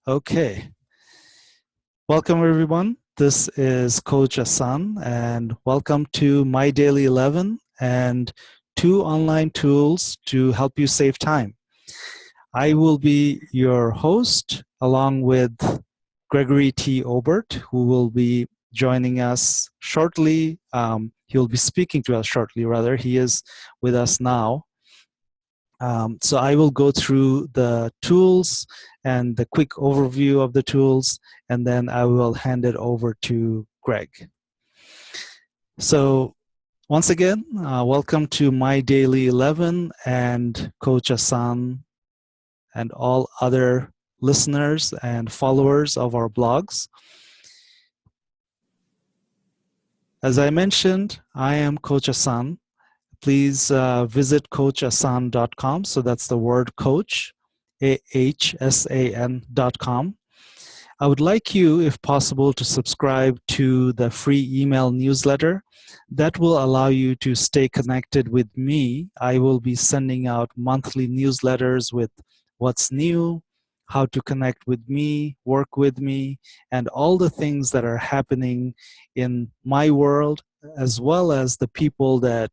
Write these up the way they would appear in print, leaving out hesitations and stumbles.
Okay, welcome everyone. This is Coach Asan, and welcome to My Daily 11 and 2 online tools to help you save time. I will be your host along with Gregory T. Obert, who will be joining us shortly. He'll be speaking to us shortly, rather. He is with us now. So I will go through the tools and the quick overview of the tools, and then I will hand it over to Greg. So once again, welcome to My Daily 11 and Coach Asan and all other listeners and followers of our blogs. As I mentioned, I am Coach Asan. Please visit coachasan.com. So that's the word coach, AHSAN.com. I would like you, if possible, to subscribe to the free email newsletter. That will allow you to stay connected with me. I will be sending out monthly newsletters with what's new, how to connect with me, work with me, and all the things that are happening in my world, as well as the people that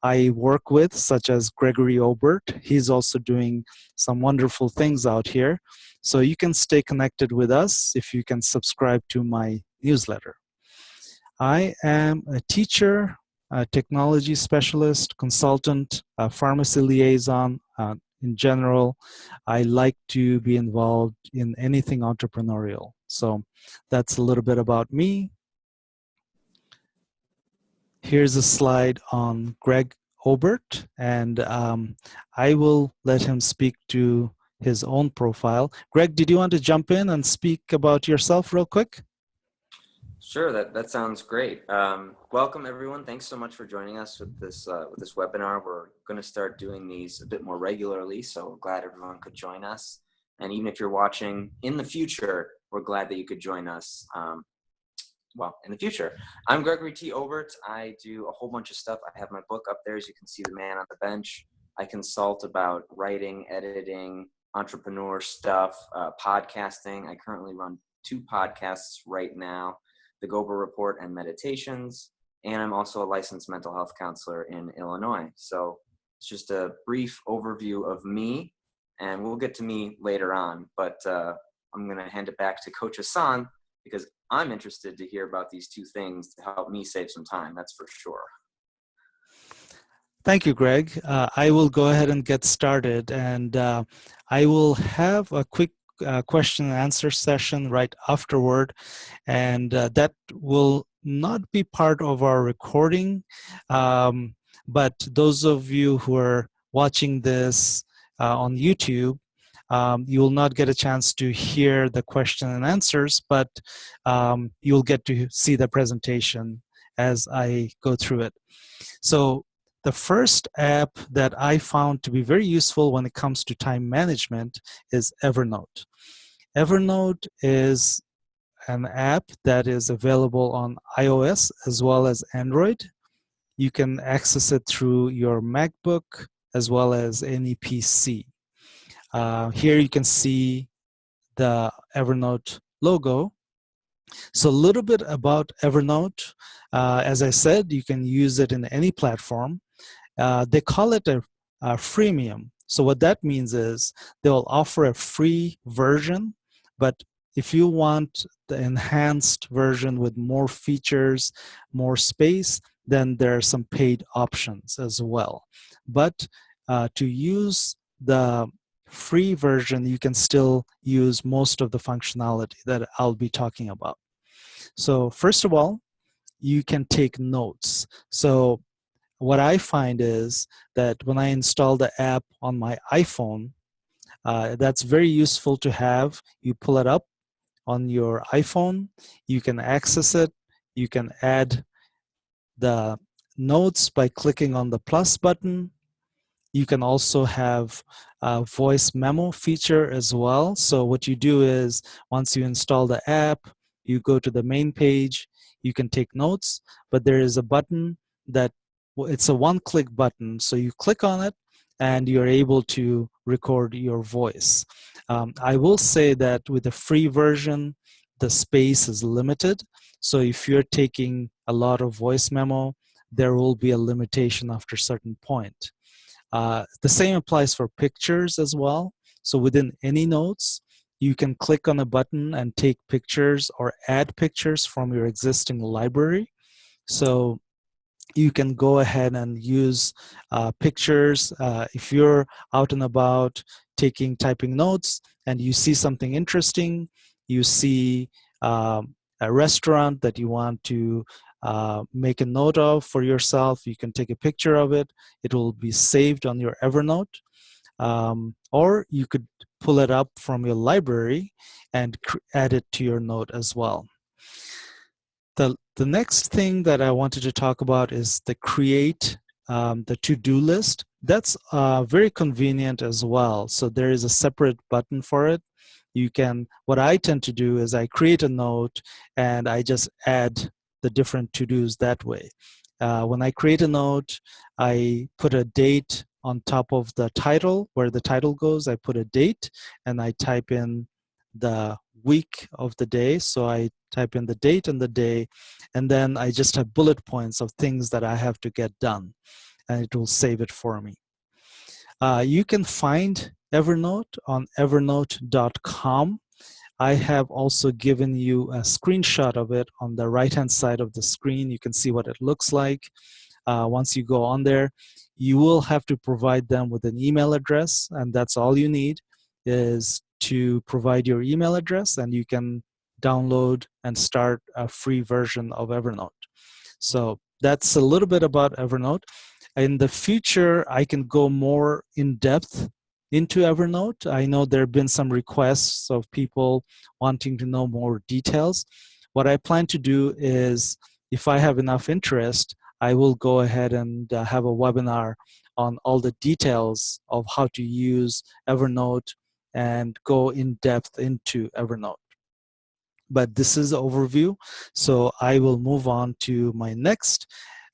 I work with, such as Gregory Obert. He's also doing some wonderful things out here. So you can stay connected with us if you can subscribe to my newsletter. I am a teacher, a technology specialist, consultant, a pharmacy liaison. In general, I like to be involved in anything entrepreneurial. So that's a little bit about me. Here's a slide on Greg Obert, and I will let him speak to his own profile. Greg, did you want to jump in and speak about yourself real quick? Sure, that sounds great. Welcome everyone. Thanks so much for joining us with this webinar. We're going to start doing these a bit more regularly, so glad everyone could join us. And even if you're watching in the future, we're glad that you could join us. In the future. I'm Gregory T. Obert. I do a whole bunch of stuff. I have my book up there, as you can see, The Man on the Bench. I consult about writing, editing, entrepreneur stuff, podcasting. I currently run 2 podcasts right now, The Gober Report and Meditations, and I'm also a licensed mental health counselor in Illinois. So it's just a brief overview of me, and we'll get to me later on, but I'm going to hand it back to Coach Asan, because I'm interested to hear about these 2 things to help me save some time, that's for sure. Thank you, Greg. I will go ahead and get started, and I will have a quick question and answer session right afterward, and that will not be part of our recording, but those of you who are watching this on YouTube, you will not get a chance to hear the question and answers, but you'll get to see the presentation as I go through it. So the first app that I found to be very useful when it comes to time management is Evernote. Evernote is an app that is available on iOS as well as Android. You can access it through your MacBook as well as any PC. Here you can see the Evernote logo. So a little bit about Evernote. As I said, you can use it in any platform. They call it a freemium. So what that means is they'll offer a free version, but if you want the enhanced version with more features, more space, then there are some paid options as well. But to use the free version, you can still use most of the functionality that I'll be talking about. So first of all, you can take notes. So what I find is that when I install the app on my iPhone, that's very useful to have. You pull it up on your iPhone, you can access it, you can add the notes by clicking on the plus button. You can also have a voice memo feature as well. So what you do is once you install the app, you go to the main page, you can take notes, but there is a button that it's a one-click button. So you click on it and you're able to record your voice. I will say that with the free version, the space is limited. So if you're taking a lot of voice memo, there will be a limitation after a certain point. The same applies for pictures as well. So within any notes, you can click on a button and take pictures or add pictures from your existing library. So you can go ahead and use pictures. If you're out and about typing notes and you see something interesting, you see a restaurant that you want to make a note of for yourself, you can take a picture of it. It will be saved on your Evernote. Or you could pull it up from your library and add it to your note as well. The next thing that I wanted to talk about is the create the to-do list. That's very convenient as well. So there is a separate button for it. What I tend to do is I create a note and I just add the different to-dos that way. When I create a note, I put a date on top of the title, where the title goes. I put a date and I type in the week of the day. So I type in the date and the day, and then I just have bullet points of things that I have to get done, and it will save it for me. You can find Evernote on evernote.com. I have also given you a screenshot of it on the right-hand side of the screen. You can see what it looks like. Once you go on there, you will have to provide them with an email address, and that's all you need is to provide your email address, and you can download and start a free version of Evernote. So that's a little bit about Evernote. In the future, I can go more in depth into Evernote. I know there have been some requests of people wanting to know more details. What I plan to do is, if I have enough interest, I will go ahead and have a webinar on all the details of how to use Evernote and go in depth into Evernote. But this is the overview. So I will move on to my next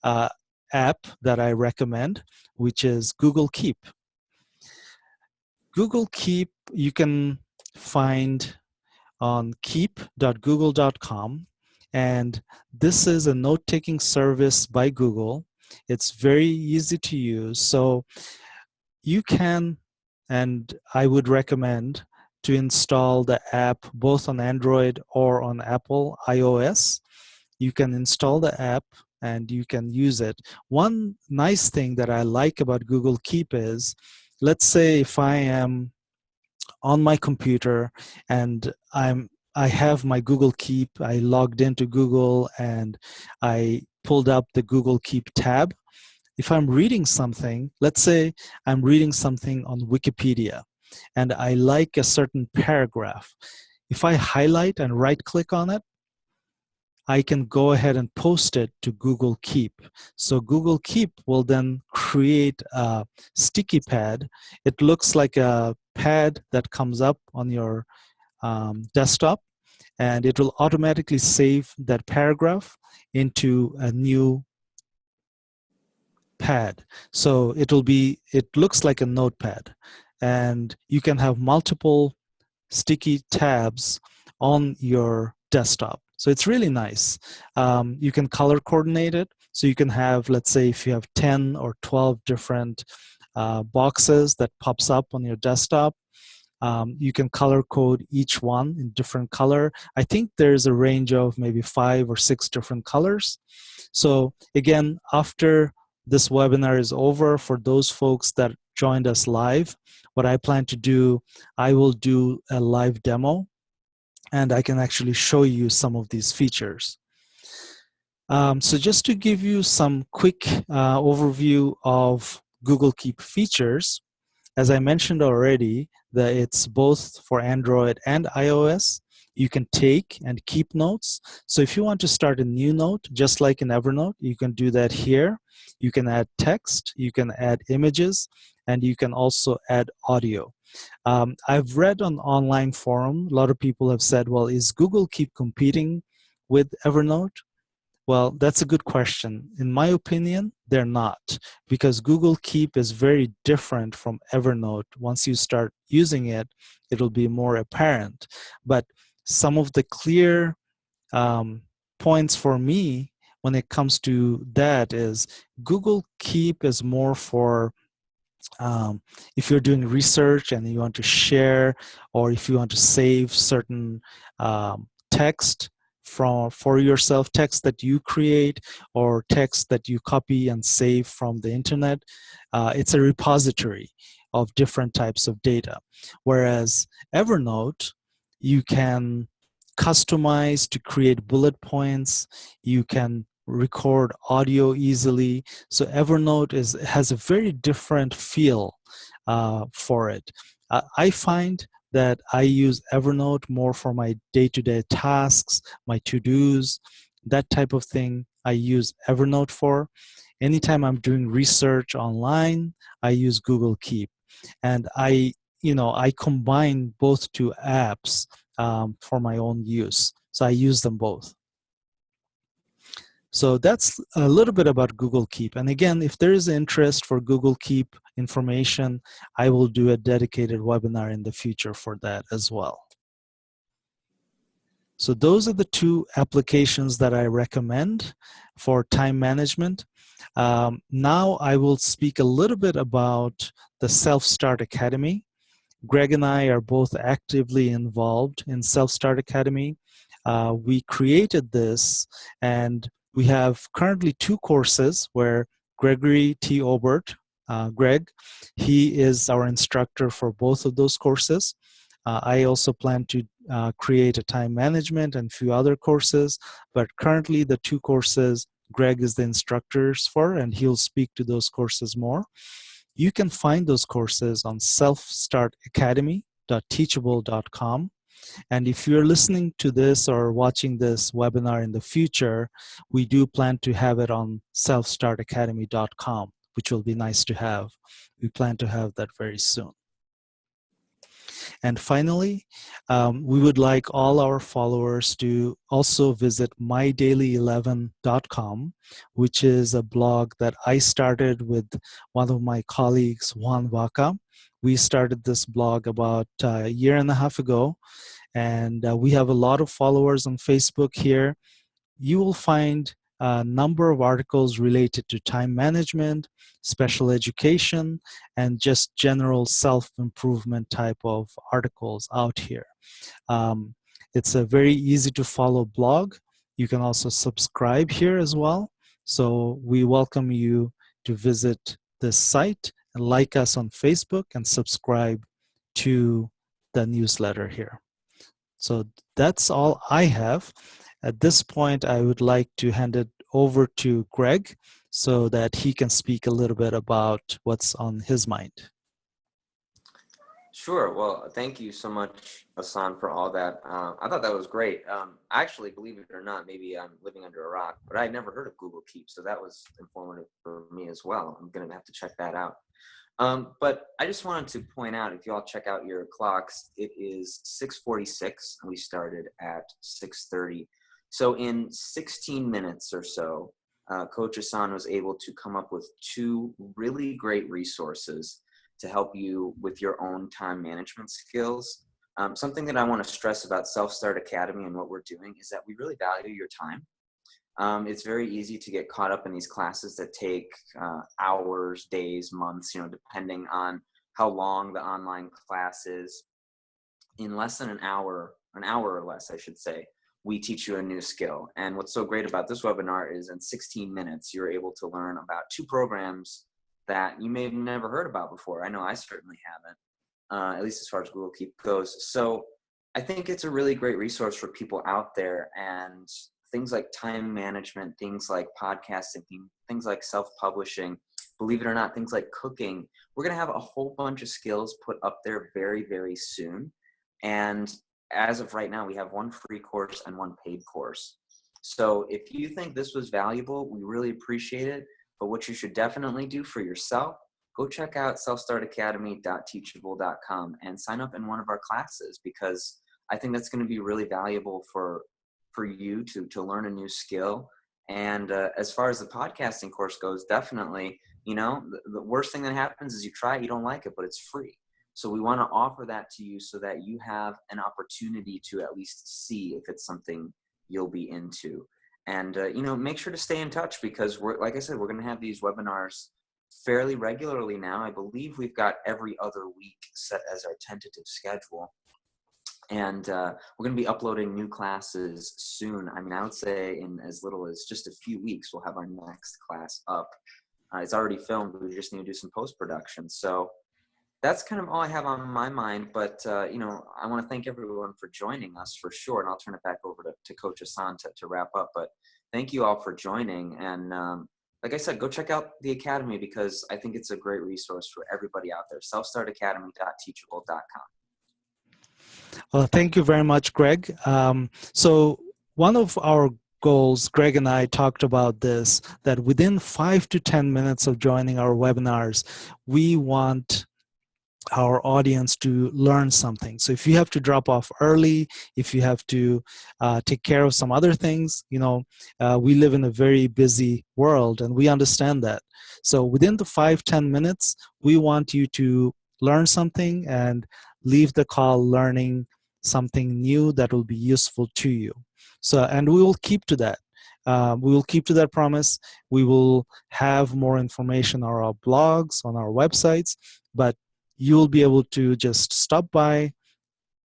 app that I recommend, which is Google Keep. Google Keep you can find on keep.google.com, and this is a note-taking service by Google. It's very easy to use, so you can, and I would recommend, to install the app both on Android or on Apple iOS. You can install the app and you can use it. One nice thing that I like about Google Keep is, let's say if I am on my computer and I have my Google Keep, I logged into Google and I pulled up the Google Keep tab. If I'm reading something, let's say I'm reading something on Wikipedia and I like a certain paragraph, if I highlight and right click on it, I can go ahead and post it to Google Keep. So Google Keep will then create a sticky pad. It looks like a pad that comes up on your desktop, and it will automatically save that paragraph into a new pad. So it looks like a notepad, and you can have multiple sticky tabs on your desktop. So it's really nice. You can color coordinate it. So you can have, let's say if you have 10 or 12 different boxes that pops up on your desktop, you can color code each one in different color. I think there's a range of maybe 5 or 6 different colors. So again, after this webinar is over, for those folks that joined us live, what I plan to do, I will do a live demo and I can actually show you some of these features. So just to give you some quick overview of Google Keep features, as I mentioned already, that it's both for Android and iOS. You can take and keep notes. So if you want to start a new note, just like in Evernote, you can do that here. You can add text, you can add images, and you can also add audio. I've read on online forum, a lot of people have said, well, is Google Keep competing with Evernote? Well, that's a good question. In my opinion, they're not, because Google Keep is very different from Evernote. Once you start using it, it'll be more apparent. But some of the clear points for me when it comes to that is Google Keep is more for if you're doing research and you want to share, or if you want to save certain text for yourself, text that you create or text that you copy and save from the internet. It's a repository of different types of data. Whereas Evernote, you can customize to create bullet points, you can record audio easily. So Evernote has a very different feel for it. I find that I use Evernote more for my day-to-day tasks, my to-dos, that type of thing. I use Evernote for. Anytime I'm doing research online, I use Google Keep, and I combine both two apps for my own use. So I use them both. So that's a little bit about Google Keep. And again, if there is interest for Google Keep information, I will do a dedicated webinar in the future for that as well. So those are the two applications that I recommend for time management. Now I will speak a little bit about the Self-Start Academy. Greg and I are both actively involved in Self-Start Academy. We created this, and we have currently 2 courses where Gregory T. Obert, Greg, he is our instructor for both of those courses. I also plan to create a time management and a few other courses, but currently the 2 courses Greg is the instructors for, and he'll speak to those courses more. You can find those courses on selfstartacademy.teachable.com. And if you're listening to this or watching this webinar in the future, we do plan to have it on selfstartacademy.com, which will be nice to have. We plan to have that very soon. And finally, we would like all our followers to also visit mydaily11.com, which is a blog that I started with one of my colleagues, Juan Vaca. We started this blog about a year and a half ago, and we have a lot of followers on Facebook here. You will find a number of articles related to time management, special education, and just general self-improvement type of articles out here. It's a very easy to follow blog. You can also subscribe here as well. So we welcome you to visit this site and like us on Facebook and subscribe to the newsletter here. So that's all I have. At this point, I would like to hand it over to Greg so that he can speak a little bit about what's on his mind. Sure. Well, thank you so much, Hassan, for all that. I thought that was great. Actually, believe it or not, maybe I'm living under a rock, but I'd never heard of Google Keep, so that was informative for me as well. I'm going to have to check that out. But I just wanted to point out, if you all check out your clocks, it is 6:46, and we started at 6:30. So in 16 minutes or so, Coach Hassan was able to come up with 2 really great resources to help you with your own time management skills. Something that I want to stress about Self-Start Academy and what we're doing is that we really value your time. It's very easy to get caught up in these classes that take hours, days, months, depending on how long the online class is. In less than an hour or less, I should say, we teach you a new skill. And what's so great about this webinar is in 16 minutes, you're able to learn about 2 programs that you may have never heard about before. I know I certainly haven't, at least as far as Google Keep goes. So I think it's a really great resource for people out there, and things like time management, things like podcasting, things like self-publishing, believe it or not, things like cooking. We're gonna have a whole bunch of skills put up there very, very soon. And as of right now, we have 1 free course and 1 paid course. So if you think this was valuable, we really appreciate it. But what you should definitely do for yourself, go check out selfstartacademy.teachable.com and sign up in one of our classes, because I think that's going to be really valuable for you to learn a new skill And as far as the podcasting course goes, definitely, the worst thing that happens is you try it, you don't like it, but it's free. So we want to offer that to you so that you have an opportunity to at least see if it's something you'll be into. And, make sure to stay in touch, because like I said, we're going to have these webinars fairly regularly now. I believe we've got every other week set as our tentative schedule. And we're going to be uploading new classes soon. I mean, I would say in as little as just a few weeks, we'll have our next class up. It's already filmed. We just need to do some post-production. So that's kind of all I have on my mind. But, I want to thank everyone for joining us for sure. And I'll turn it back over to Coach Hassan to wrap up. But thank you all for joining. And like I said, go check out the Academy, because I think it's a great resource for everybody out there. selfstartacademy.teachable.com. Well, thank you very much, Greg. So one of our goals, Greg and I talked about this, that within 5 to 10 minutes of joining our webinars, we want our audience to learn something. So if you have to drop off early, if you have to take care of some other things, we live in a very busy world, and we understand that. So within the 5-10 minutes, we want you to learn something and leave the call learning something new that will be useful to you. So, and we will keep to that. We will keep to that promise. We will have more information on our blogs, on our websites, but you'll be able to just stop by,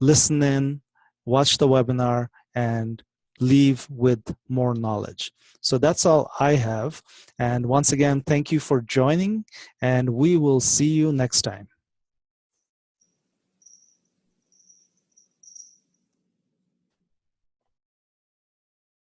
listen in, watch the webinar, and leave with more knowledge. So that's all I have. And once again, thank you for joining, and we will see you next time.